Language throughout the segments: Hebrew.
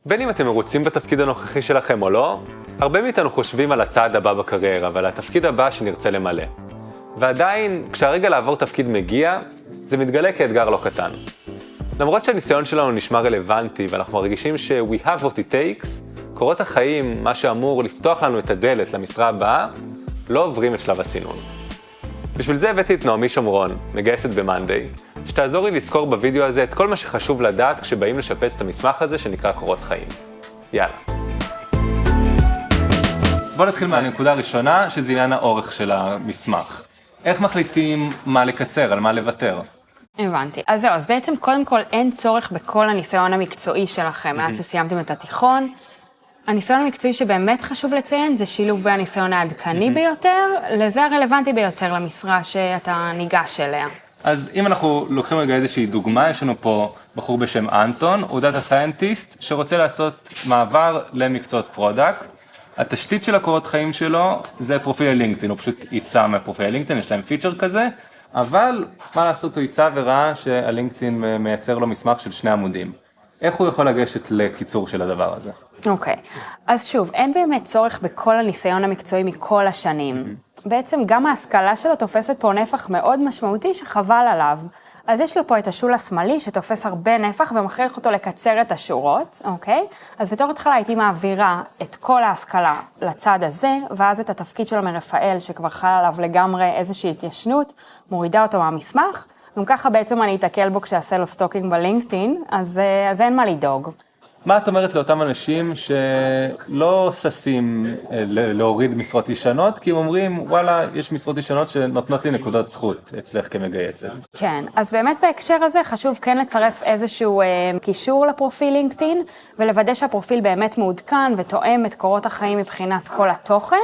בין אם אתם מרוצים בתפקיד הנוכחי שלכם או לא, הרבה מאיתנו חושבים על הצעד הבא בקריירה ועל התפקיד הבא שנרצה למלא. ועדיין, כשהרגע לעבור תפקיד מגיע, זה מתגלה כאתגר לא קטן. למרות שהניסיון שלנו נשמע רלוונטי ואנחנו מרגישים ש-we have what it takes, קורות החיים, מה שאמור לפתוח לנו את הדלת למשרה הבאה, לא עוברים את שלב הסינון. בשביל זה הבאתי את נעמי שומרון, מגייסת במאנדיי, שתעזור לי לזכור בווידאו הזה את כל מה שחשוב לדעת כשבאים לשפץ את המסמך הזה שנקרא קורות חיים. יאללה. בוא נתחיל מהנקודה הראשונה, שזה עניין האורך של המסמך. איך מחליטים מה לקצר, על מה לוותר? הבנתי. אז זהו, אז בעצם קודם כל אין צורך בכל הניסיון המקצועי שלכם, מאז שסיימתם את התיכון. הניסיון המקצועי שבאמת חשוב לציין זה שילוב בניסיון העדכני ביותר, לזה הרלוונטי ביותר למשרה שאתה ניגש אליה. אז אם אנחנו לוקחים רגע איזושהי דוגמה, יש לנו פה בחור בשם אנטון, הוא דאטה סיינטיסט שרוצה לעשות מעבר למקצועות פרודקט. התשתית של הקורות חיים שלו זה פרופיל לינקדאין, הוא פשוט ייצא מהפרופיל לינקדאין, יש להם פיצ'ר כזה, אבל מה לעשות, הוא ייצא וראה שהלינקדאין מייצר לו מסמך של 2 עמודים. איך הוא יכול לגשת לקיצור של הדבר הזה? אוקיי, אז שוב, אין באמת צורך בכל הניסיון המקצועי מכל השנים. בעצם גם ההשכלה שלו תופסת פה נפח מאוד משמעותי שחבל עליו. אז יש לו פה את השול השמאלי שתופס הרבה נפח ומכריח אותו לקצר את השורות, אוקיי? אז בתור התחלה הייתי מעבירה את כל ההשכלה לצד הזה, ואז את התפקיד שלו מרפאל שכבר חל עליו לגמרי איזושהי התיישנות, מורידה אותו מהמסמך, גם ככה בעצם אני אתקל בו כשאעשה לו סטוקינג בלינקדאין, אז אין מה לדאוג. מה את אומרת לאותם אנשים שלא ססים להוריד משרות ישנות, כי הם אומרים, וואלה, יש משרות ישנות שנותנות לי נקודות זכות אצלך כמגייסת? כן, אז באמת בהקשר הזה חשוב כן לצרף איזשהו קישור לפרופיל לינקדאין, ולוודא שהפרופיל באמת מעודכן ותואם את קורות החיים מבחינת כל התוכן,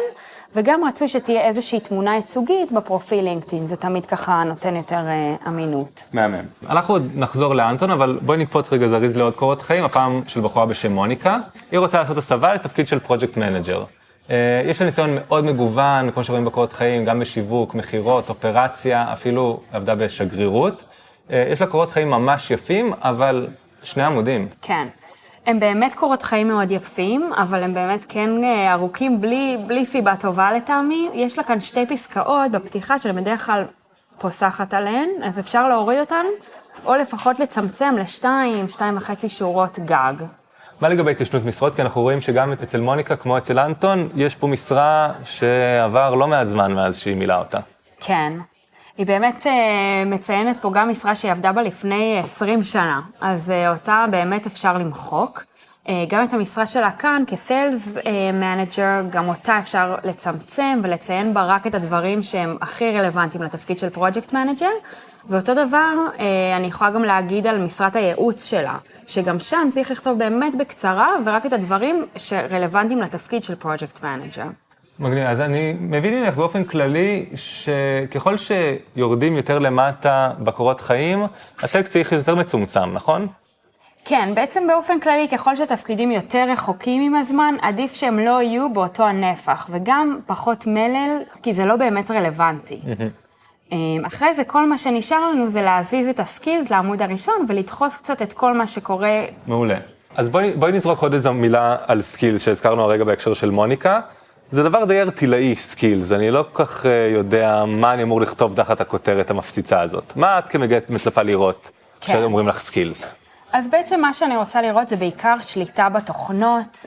וגם רצוי שתהיה איזושהי תמונה ייצוגית בפרופיל לינקדאין, זה תמיד ככה נותן יותר אמינות. מהמם. אנחנו עוד נחזור לאנטון, אבל בואי נקפוץ רגע זריז לעוד קורות חיים, הפעם של בחורה בשם מוניקה. היא רוצה לעשות הסבה לתפקיד של פרויקט מנג'ר. יש לה ניסיון מאוד מגוון, כמו שרואים בקורות חיים, גם בשיווק, מחירות, אופרציה, אפילו עבדה בשגרירות. יש לה קורות חיים ממש יפים, אבל 2 עמודים. כן. הם באמת קורות חיים מאוד יפים, אבל הם באמת כן ארוכים בלי סיבה טובה לטעמי. יש לה כאן 2 פסקאות בפתיחה שאני בדרך כלל פוסחת עליהן, אז אפשר להוריד אותן, או לפחות לצמצם ל2.5 שורות גג. מה לגבי התיישנות משרות? כי אנחנו רואים שגם אצל מוניקה, כמו אצל אנטון, יש פה משרה שעבר לא מעט זמן מאז שהיא מילה אותה. כן. היא באמת מציינת פה גם משרה שהיא עבדה בה לפני 20 שנה, אז אותה באמת אפשר למחוק. גם את המשרה שלה כאן כסיילס מנג'ר, גם אותה אפשר לצמצם ולציין בה רק את הדברים שהם הכי רלוונטיים לתפקיד של פרויקט מנג'ר, ואותו דבר אני יכולה גם להגיד על משרת הייעוץ שלה, שגם שם צריך לכתוב באמת בקצרה ורק את הדברים שרלוונטיים לתפקיד של פרויקט מנג'ר. מגניב, אז אני מבין ממך באופן כללי שככל שיורדים יותר למטה בקורות חיים, הטקסט צריך יותר מצומצם, נכון? כן, בעצם באופן כללי, ככל שהתפקידים יותר רחוקים עם הזמן, עדיף שהם לא יהיו באותו הנפח, וגם פחות מלל, כי זה לא באמת רלוונטי. אחרי זה, כל מה שנשאר לנו זה להזיז את הסקילס לעמוד הראשון, ולדחוס קצת את כל מה שקורה. מעולה. אז בואי נזרוק עוד איזו מילה על סקילס שהזכרנו הרגע בהקשר של מוניקה. זה דבר די ארטילאי, סקילס, אני לא כל כך יודע מה אני אמור לכתוב תחת הכותרת המפציצה הזאת. מה את כמגייסת מצפה לראות כשאומרים לך סקילס? אז בעצם מה שאני רוצה לראות זה בעיקר שליטה בתוכנות,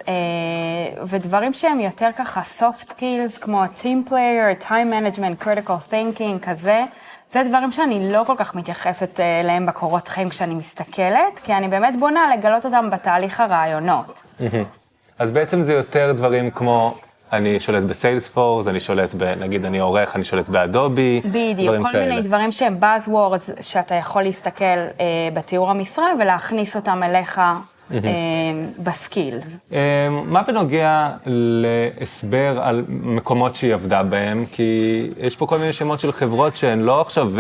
ודברים שהם יותר ככה soft skills, כמו team player, time management, critical thinking, כזה. זה דברים שאני לא כל כך מתייחסת אליהם בקורות חיים כשאני מסתכלת, כי אני באמת בונה לגלות אותם בתהליך הרעיונות. אז בעצם זה יותר דברים כמו, אני שולט בסיילספורס, אני שולט נגיד אני עורך, אני שולט באדובי, בדיוק, כל מיני דברים שהם buzzwords שאתה יכול להסתכל בתיאור המשרה ולהכניס אותם אליך בסקילס. מה בנוגע להסבר על מקומות שהיא עבדה בהם? כי יש פה כל מיני שמות של חברות שהן לא עכשיו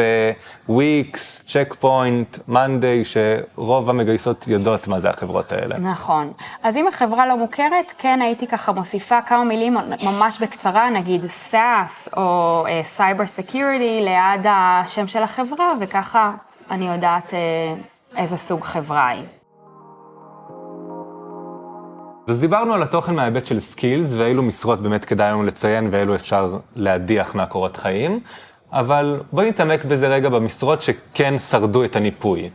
וויקס, צ'ק פוינט, מנדיי, שרוב המגייסות יודעות מה זה החברות האלה. נכון. אז אם החברה לא מוכרת, כן הייתי ככה מוסיפה כמה מילים ממש בקצרה, נגיד SaaS או Cyber Security ליד השם של החברה, וככה אני יודעת איזה סוג חברה היא. אז דיברנו על התוכן מההיבט של סקילס, ואילו משרות באמת כדאי לנו לציין, ואילו אפשר להדיח מהקורות חיים, אבל בואי נתעמק בזה רגע במשרות שכן שרדו את הניפוי.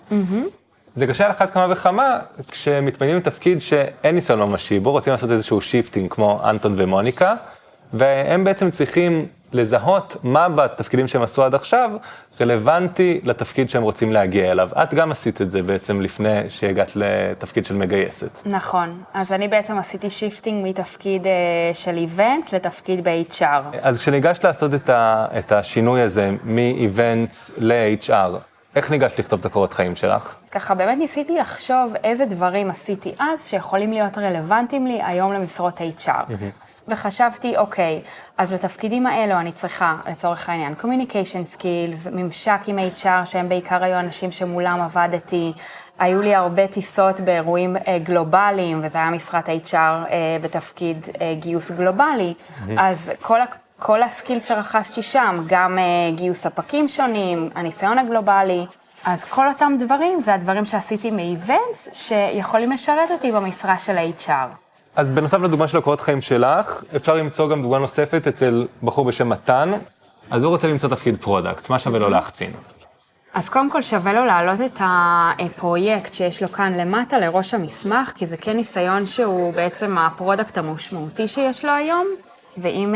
זה קשה על אחת כמה וכמה, כשמתמנים לתפקיד שאין ניסיון ממשי, בו רוצים לעשות איזשהו שיפטינג כמו אנטון ומוניקה, והם בעצם צריכים לזהות מה בתפקידים שהם עשו עד עכשיו רלוונטי לתפקיד שהם רוצים להגיע אליו. את גם עשית את זה בעצם לפני שהגעת לתפקיד של מגייסת. נכון, אז אני בעצם עשיתי שיפטינג מתפקיד של איבנטס לתפקיד ב-HR. אז כשניגשת לעשות את השינוי הזה מ-Events ל-HR, איך ניגשת לכתוב את הקורות חיים שלך? ככה באמת ניסיתי לחשוב איזה דברים עשיתי אז שיכולים להיות רלוונטיים לי היום למשרות HR. וחשבתי, אוקיי, אז לתפקידים האלו אני צריכה, לצורך העניין, communication skills, ממשק עם HR, שהם בעיקר היו אנשים שמולם עבדתי, היו לי הרבה טיסות באירועים גלובליים, וזה היה משרת HR בתפקיד גיוס גלובלי, אז כל הסקילס שרכשתי שם, גם גיוס ספקים שונים, הניסיון הגלובלי, אז כל אותם דברים, זה הדברים שעשיתי מ-events, שיכולים לשרת אותי במשרה של ה-HR. אז בנוסף לדוגמה של הקורות חיים שלך, אפשר למצוא גם דוגמה נוספת אצל בחור בשם מתן, אז הוא רוצה למצוא תפקיד פרודקט, מה שווה לו להחצין? אז קודם כל שווה לו להעלות את הפרויקט שיש לו כאן למטה לראש המסמך, כי זה כן ניסיון שהוא בעצם הפרודקט המשמעותי שיש לו היום, ואם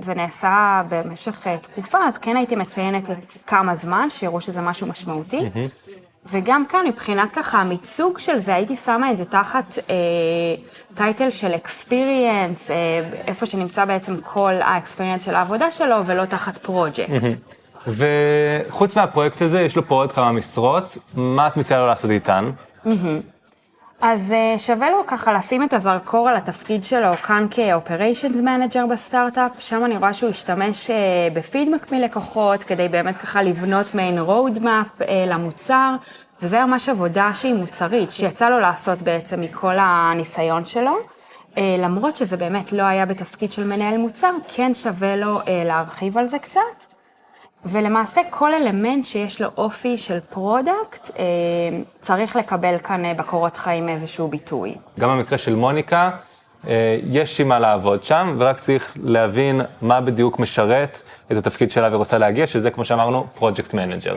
זה נעשה במשך תקופה, אז כן הייתי מציינת כמה זמן, שיראו שזה משהו משמעותי. וגם כאן, מבחינת ככה, המיצוג של זה, הייתי שמה את זה תחת טייטל של experience, איפה שנמצא בעצם כל ה-experience של העבודה שלו, ולא תחת project. וחוץ מהפרויקט הזה, יש לו פה עוד כמה משרות, מה את מציעה לו לעשות איתן? אז שווה לו ככה לשים את הזרקור על התפקיד שלו כאן כ-Operations Manager בסטארט-אפ, שם אני רואה שהוא השתמש בפידבק מלקוחות, כדי באמת ככה לבנות מעין roadmap למוצר, וזה ממש עבודה שהיא מוצרית, שיצא לו לעשות בעצם מכל הניסיון שלו, למרות שזה באמת לא היה בתפקיד של מנהל מוצר, כן שווה לו להרחיב על זה קצת. ולמעשה כל אלמנט שיש לו אופי של פרודקט, צריך לקבל כאן בקורות חיים איזשהו ביטוי. גם במקרה של מוניקה, יש עם מה לעבוד שם, ורק צריך להבין מה בדיוק משרת את התפקיד שלה ורוצה להגיע, שזה כמו שאמרנו, פרויקט מנג'ר.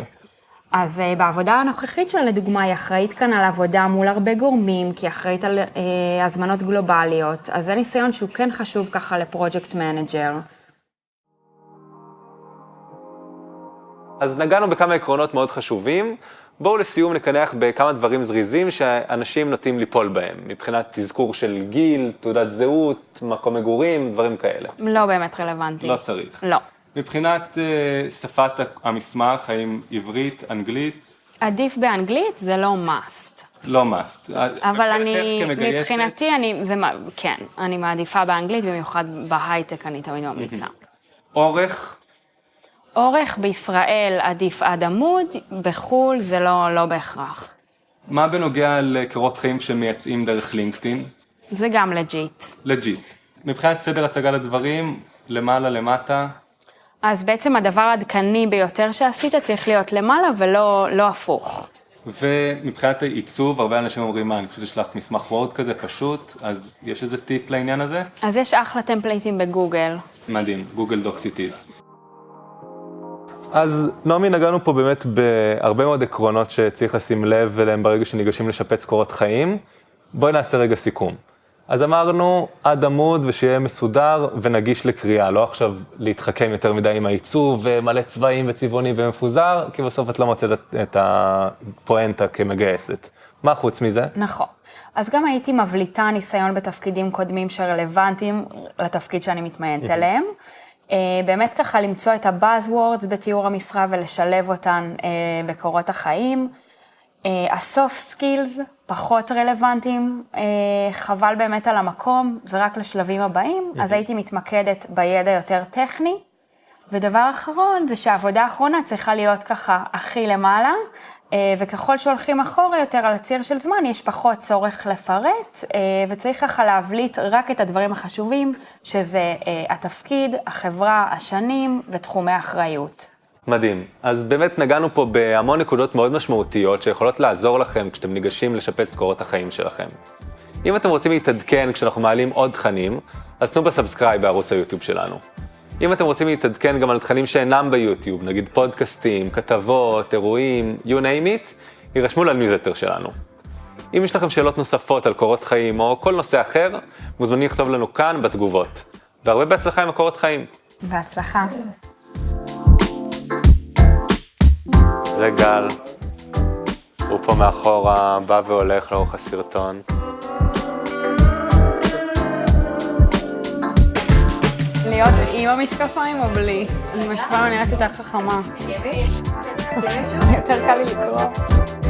אז בעבודה הנוכחית שלה, לדוגמה, היא אחראית כאן על עבודה מול הרבה גורמים, כי היא אחראית על הזמנות גלובליות, אז זה ניסיון שהוא כן חשוב ככה לפרויקט מנג'ר. אז נגענו בכמה עקרונות מאוד חשובים, בואו לסיום נקנח בכמה דברים זריזים שאנשים נוטים ליפול בהם, מבחינת תזכור של גיל, תעודת זהות, מקום מגורים, דברים כאלה. לא באמת רלוונטי. לא צריך. לא. מבחינת שפת המסמך, האם עברית, אנגלית? עדיף באנגלית, זה לא must. לא must. אבל מבחינתי, כן, אני מעדיפה באנגלית, במיוחד בהייטק אני תמיד ממליצה. אורך בישראל עדיף עד עמוד, בחול זה לא בהכרח. מה בנוגע לקורות חיים שמייצאים דרך לינקדאין? זה גם לג'יט. לג'יט. מבחינת סדר הצגה לדברים, למעלה, למטה? אז בעצם הדבר העדכני ביותר שעשית צריך להיות למעלה ולא הפוך. ומבחינת העיצוב, הרבה אנשים אומרים, אני פשוט אשלח מסמך וורד כזה פשוט, אז יש איזה טיפ לעניין הזה? אז יש אחלה טמפלייטים בגוגל. מדהים, גוגל דוקס איט איז. אז נעמי, נגענו פה באמת בהרבה מאוד עקרונות שצריך לשים לב אליהם ברגע שניגשים לשפץ קורות חיים. בואי נעשה רגע סיכום. אז אמרנו עד עמוד ושיהיה מסודר ונגיש לקריאה, לא עכשיו להתחכם יותר מדי עם העיצוב ומלא צבעים וצבעוני ומפוזר, כי בסוף את לא מוצאת את הפואנטה כמגייסת. מה חוץ מזה? נכון. אז גם הייתי מבליטה ניסיון בתפקידים קודמים שרלוונטיים לתפקיד שאני מתמיינת עליהם. באמת ככה למצוא את ה-buzzwords בתיאור המשרה ולשלב אותן בקורות החיים. ה-soft skills פחות רלוונטיים, חבל באמת על המקום, זה רק לשלבים הבאים, אז הייתי מתמקדת בידע יותר טכני. ודבר אחרון זה שהעבודה האחרונה צריכה להיות ככה הכי למעלה, וככל שהולכים אחורה יותר על הציר של זמן, יש פחות צורך לפרט, וצריך ככה להבליט רק את הדברים החשובים, שזה התפקיד, החברה, השנים ותחומי האחריות. מדהים. אז באמת נגענו פה בהמון נקודות מאוד משמעותיות, שיכולות לעזור לכם כשאתם ניגשים לשפץ קורות החיים שלכם. אם אתם רוצים להתעדכן כשאנחנו מעלים עוד תכנים, אז תנו בסאבסקרייב בערוץ היוטיוב שלנו. אם אתם רוצים להתעדכן גם על תכנים שאינם ביוטיוב, נגיד פודקאסטים, כתבות, אירועים, you name it, יירשמו לניוזלטר שלנו. אם יש לכם שאלות נוספות על קורות חיים או כל נושא אחר, מוזמנים לכתוב לנו כאן בתגובות. והרבה בהצלחה עם הקורות חיים. בהצלחה. רגע, הוא פה מאחורה, בא והולך לאורך הסרטון. להיות עם המשקפיים או בלי? עם המשקפיים אני נראית יותר חכמה. יותר קל לי לקרוא.